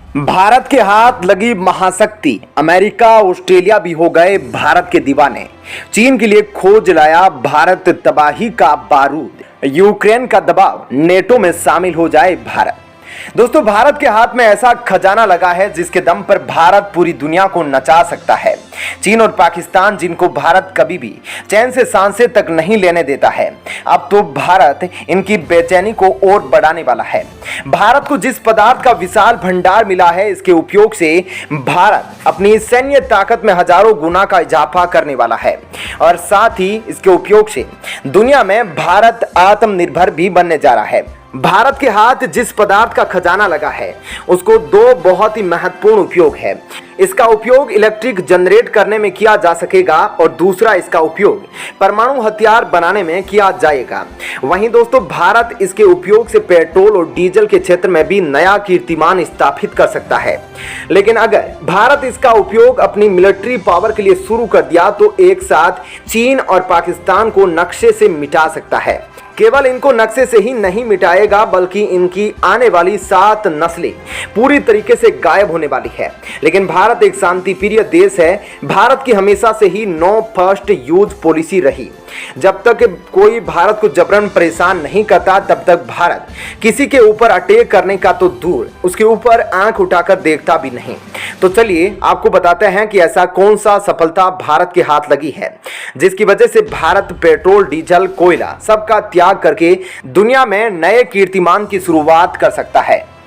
भारत के हाथ लगी महाशक्ति। अमेरिका ऑस्ट्रेलिया भी हो गए भारत के दीवाने। चीन के लिए खोज लाया भारत तबाही का बारूद। यूक्रेन का दबाव, नेटो में शामिल हो जाए भारत। दोस्तों, भारत के हाथ में ऐसा खजाना लगा है जिसके दम पर भारत पूरी दुनिया को नचा सकता है। चीन और पाकिस्तान, जिनको भारत कभी भी चैन से सांसें तक नहीं लेने देता है, अब तो भारत इनकी बेचैनी को और बढ़ाने वाला है। भारत को जिस पदार्थ का विशाल भंडार मिला है, इसके उपयोग से भारत अपनी सैन्य ताकत में हजारों गुना का इजाफा करने वाला है और साथ ही इसके उपयोग से दुनिया में भारत आत्मनिर्भर भी बनने जा रहा है। भारत के हाथ जिस पदार्थ का खजाना लगा है, उसको दो बहुत ही महत्वपूर्ण उपयोग है। इसका उपयोग इलेक्ट्रिक जनरेट करने में किया जा सकेगा और दूसरा इसका उपयोग परमाणु हथियार बनाने में किया जाएगा। वहीं दोस्तों, भारत इसके उपयोग से पेट्रोल और डीजल के क्षेत्र में भी नया कीर्तिमान स्थापित कर सकता है। लेकिन अगर भारत इसका उपयोग अपनी मिलिट्री पावर के लिए शुरू कर दिया तो एक साथ चीन और पाकिस्तान को नक्शे से मिटा सकता है। केवल इनको नक्शे से ही नहीं मिटाएगा, बल्कि इनकी आने वाली 7 नस्लें पूरी तरीके से गायब होने वाली है। लेकिन भारत एक शांति प्रिय देश है। भारत की हमेशा से ही नो फर्स्ट यूज पॉलिसी रही। जब तक कोई भारत को जबरन परेशान नहीं करता, तब तक भारत किसी के ऊपर अटैक करने का तो दूर, उसके ऊपर आंख उठाकर देखता भी नहीं। तो चलिए आपको बताते हैं कि ऐसा कौन सा सफलता भारत के हाथ लगी है जिसकी वजह से भारत पेट्रोल, डीजल, कोयला सबका त्याग करके दुनिया में नए कीर्तिमान की शुरुआत कर सकता है।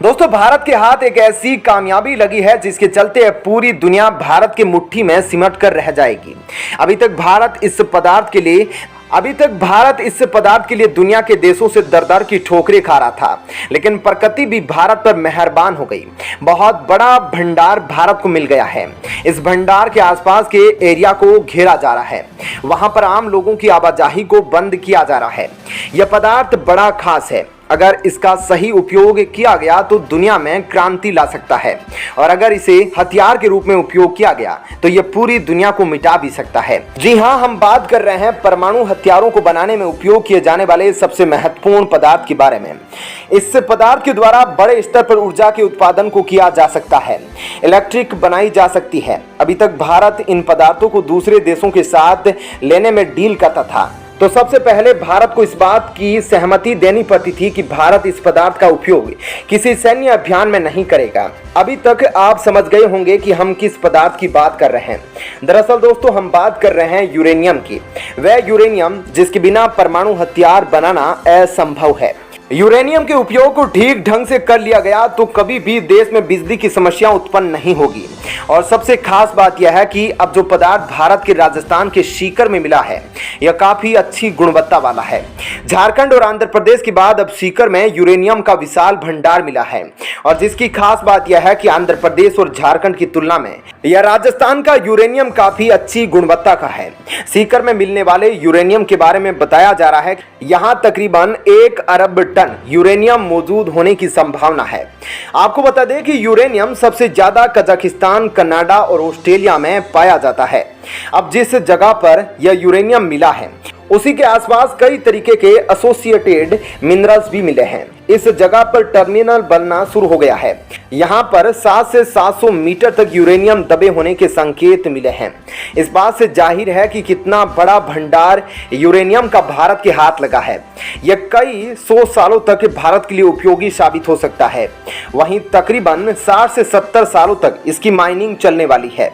दोस्तों, भारत के हाथ एक ऐसी कामयाबी लगी है जिसके चलते अब पूरी दुनिया भारत के मुट्ठी में सिमट कर रह जाएगी। अभी तक भारत इस पदार्थ के लिए दुनिया के देशों से दर-दर की ठोकरें खा रहा था, लेकिन प्रकृति भी भारत पर मेहरबान हो गई। बहुत बड़ा भंडार भारत को मिल गया है। इस भंडार के आसपास के एरिया को घेरा जा रहा है। वहां पर आम लोगों की आवाजाही को बंद किया जा रहा है। यह पदार्थ बड़ा खास है। अगर इसका सही उपयोग किया गया तो दुनिया में क्रांति ला सकता है, और अगर इसे हथियार के रूप में उपयोग किया गया तो यह पूरी दुनिया को मिटा भी सकता है। जी हाँ, हम बात कर रहे हैं परमाणु हथियारों को बनाने में उपयोग किए जाने वाले सबसे महत्वपूर्ण पदार्थ के बारे में। इस पदार्थ के द्वारा बड़े स्तर पर ऊर्जा के उत्पादन को किया जा सकता है, इलेक्ट्रिक बनाई जा सकती है। अभी तक भारत इन पदार्थों को दूसरे देशों के साथ लेने में डील करता था, तो सबसे पहले भारत को इस बात की सहमति देनी पड़ती थी कि भारत इस पदार्थ का उपयोग किसी सैन्य अभियान में नहीं करेगा। अभी तक आप समझ गए होंगे कि हम किस पदार्थ की बात कर रहे हैं। दरअसल दोस्तों, हम बात कर रहे हैं यूरेनियम की। वह यूरेनियम जिसके बिना परमाणु हथियार बनाना असंभव है। यूरेनियम के उपयोग को ठीक ढंग से कर लिया गया तो कभी भी देश में बिजली की समस्या उत्पन्न नहीं होगी। और सबसे खास बात यह है कि अब जो पदार्थ भारत के राजस्थान के सीकर में मिला है, यह काफी अच्छी गुणवत्ता वाला है। झारखंड और आंध्र प्रदेश के बाद अब सीकर में यूरेनियम का विशाल भंडार मिला है, और जिसकी खास बात यह है कि आंध्र प्रदेश और झारखंड की तुलना में यह राजस्थान का यूरेनियम काफी अच्छी गुणवत्ता का है। सीकर में मिलने वाले यूरेनियम के बारे में बताया जा रहा है, यहाँ तकरीबन 1 अरब टन यूरेनियम मौजूद होने की संभावना है। आपको बता दें कि यूरेनियम सबसे ज्यादा कजाकिस्तान, कनाडा और ऑस्ट्रेलिया में पाया जाता है। अब जिस जगह पर यह यूरेनियम मिला है, उसी के आसपास कई तरीके के एसोसिएटेड मिनरल्स भी मिले हैं। इस जगह पर टर्मिनल बनना शुरू हो गया है। यहाँ पर 7 से 700 मीटर तक यूरेनियम दबे होने के संकेत मिले हैं। इस बात से जाहिर है कि कितना बड़ा भंडार यूरेनियम का भारत के हाथ लगा है। यह कई 100 सालों तक भारत के लिए उपयोगी साबित हो सकता है। वहीं तकरीबन 60 से 70 सालों तक इसकी माइनिंग चलने वाली है।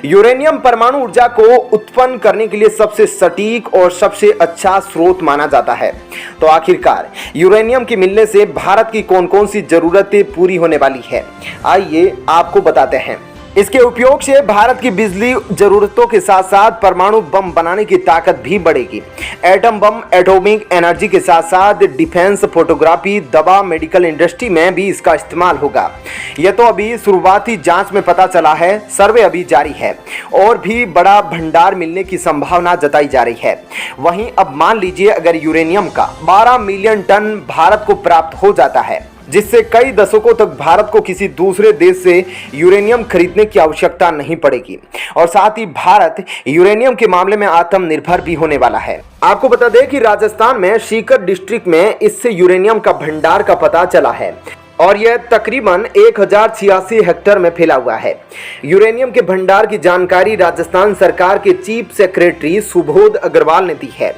यूरेनियम परमाणु ऊर्जा को उत्पन्न करने के लिए सबसे सटीक और सबसे अच्छा स्रोत माना जाता है। तो आखिरकार यूरेनियम के मिलने से भारत की कौन कौन सी जरूरतें पूरी होने वाली है, आइए आपको बताते हैं। इसके उपयोग से भारत की बिजली जरूरतों के साथ साथ परमाणु बम बनाने की ताकत भी बढ़ेगी। एटम बम, एटॉमिक एनर्जी के साथ साथ डिफेंस, फोटोग्राफी, दवा, मेडिकल इंडस्ट्री में भी इसका इस्तेमाल होगा। यह तो अभी शुरुआती जांच में पता चला है, सर्वे अभी जारी है और भी बड़ा भंडार मिलने की संभावना जताई जा रही है। वहीं अब मान लीजिए अगर यूरेनियम का 12 मिलियन टन भारत को प्राप्त हो जाता है, जिससे कई दशकों तक भारत को किसी दूसरे देश से यूरेनियम खरीदने की आवश्यकता नहीं पड़ेगी, और साथ ही भारत यूरेनियम के मामले में आत्मनिर्भर भी होने वाला है। आपको बता दें कि राजस्थान में सीकर डिस्ट्रिक्ट में इससे यूरेनियम का भंडार का पता चला है। और यह तकरीबन 1086 हेक्टेयर में फैला हुआ है। यूरेनियम के भंडार की जानकारी राजस्थान सरकार के चीफ सेक्रेटरी सुबोध अग्रवाल ने दी है।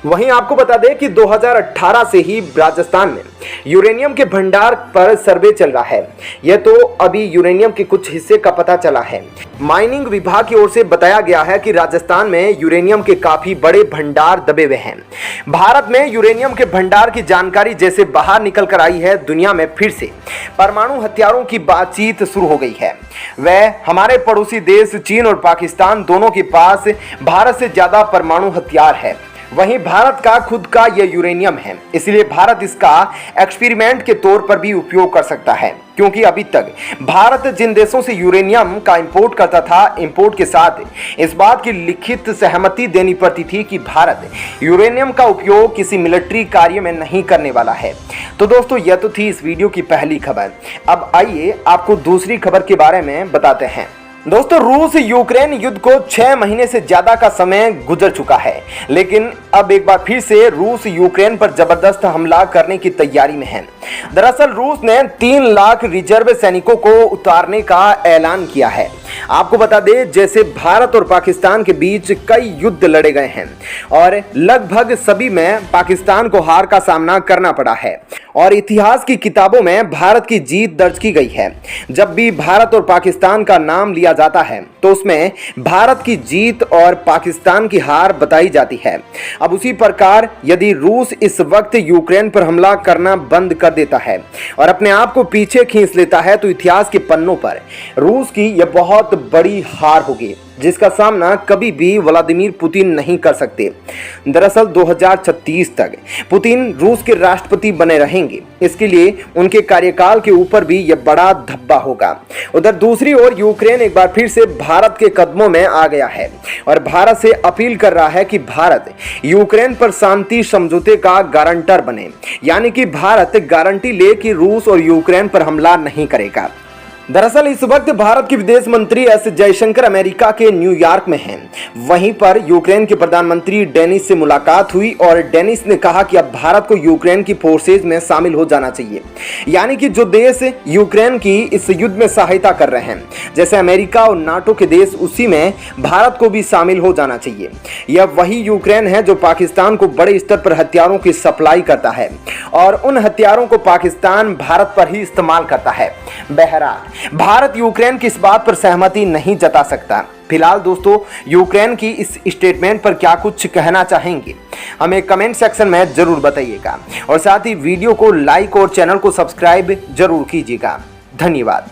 वहीं आपको बता दें कि 2018 से ही राजस्थान में यूरेनियम के भंडार पर सर्वे चल रहा है। यह तो अभी यूरेनियम के कुछ हिस्से का पता चला है। माइनिंग विभाग की ओर से बताया गया है कि राजस्थान में यूरेनियम के काफी बड़े भंडार दबे हुए हैं। भारत में यूरेनियम के भंडार की जानकारी जैसे बाहर निकल कर आई है, दुनिया में फिर से परमाणु हथियारों की बातचीत शुरू हो गई है। वह हमारे पड़ोसी देश चीन और पाकिस्तान दोनों के पास भारत से ज्यादा परमाणु हथियार है। वहीं भारत का खुद का यह यूरेनियम है, इसलिए भारत इसका एक्सपेरिमेंट के तौर पर भी उपयोग कर सकता है, क्योंकि अभी तक भारत जिन देशों से यूरेनियम का इंपोर्ट करता था, इंपोर्ट के साथ इस बात की लिखित सहमति देनी पड़ती थी कि भारत यूरेनियम का उपयोग किसी मिलिट्री कार्य में नहीं करने वाला है। तो दोस्तों, यह तो थी इस वीडियो की पहली खबर। अब आइए आपको दूसरी खबर के बारे में बताते हैं। दोस्तों, रूस यूक्रेन युद्ध को 6 महीने से ज्यादा का समय गुजर चुका है, लेकिन अब एक बार फिर से रूस यूक्रेन पर जबरदस्त हमला करने की तैयारी में है। दरअसल रूस ने 3 लाख रिजर्व सैनिकों को उतारने का ऐलान किया है। आपको बता दें, जैसे भारत और पाकिस्तान के बीच कई युद्ध लड़े गए हैं और लगभग सभी में पाकिस्तान को हार का सामना करना पड़ा है और इतिहास की किताबों में भारत की जीत दर्ज की गई है। जब भी भारत और पाकिस्तान का नाम लिया जाता है तो उसमें भारत की जीत और पाकिस्तान की हार बताई जाती है। अब उसी प्रकार यदि रूस इस वक्त यूक्रेन पर हमला करना बंद कर देता है और अपने आप को पीछे खींच लेता है तो इतिहास के पन्नों पर रूस की यह बहुत बड़ी हार होगी, जिसका सामना कभी भी व्लादिमीर पुतिन नहीं कर सकते। दरअसल 2036 तक पुतिन रूस के राष्ट्रपति बने रहेंगे, इसके लिए उनके कार्यकाल के ऊपर भी यह बड़ा धब्बा होगा। उधर दूसरी ओर यूक्रेन एक बार फिर से भारत के कदमों में आ गया है और भारत से अपील कर रहा है कि भारत यूक्रेन पर शांति समझौते का गारंटर बने, यानी कि भारत गारंटी ले कि रूस और यूक्रेन पर हमला नहीं करेगा। दरअसल इस वक्त भारत के विदेश मंत्री एस जयशंकर अमेरिका के न्यूयॉर्क में हैं। वहीं पर यूक्रेन के प्रधानमंत्री डेनिस से मुलाकात हुई और डेनिस ने कहा कि अब भारत को यूक्रेन की फोर्सेज में शामिल हो जाना चाहिए, यानी कि जो देश यूक्रेन की इस युद्ध में सहायता कर रहे हैं, जैसे अमेरिका और नाटो के देश, उसी में भारत को भी शामिल हो जाना चाहिए। यह वही यूक्रेन है जो पाकिस्तान को बड़े स्तर पर हथियारों की सप्लाई करता है और उन हथियारों को पाकिस्तान भारत पर ही इस्तेमाल करता है। बहरहाल भारत यूक्रेन की इस बात पर सहमति नहीं जता सकता। फिलहाल दोस्तों, यूक्रेन की इस स्टेटमेंट पर क्या कुछ कहना चाहेंगे हमें कमेंट सेक्शन में जरूर बताइएगा और साथ ही वीडियो को लाइक और चैनल को सब्सक्राइब जरूर कीजिएगा। धन्यवाद।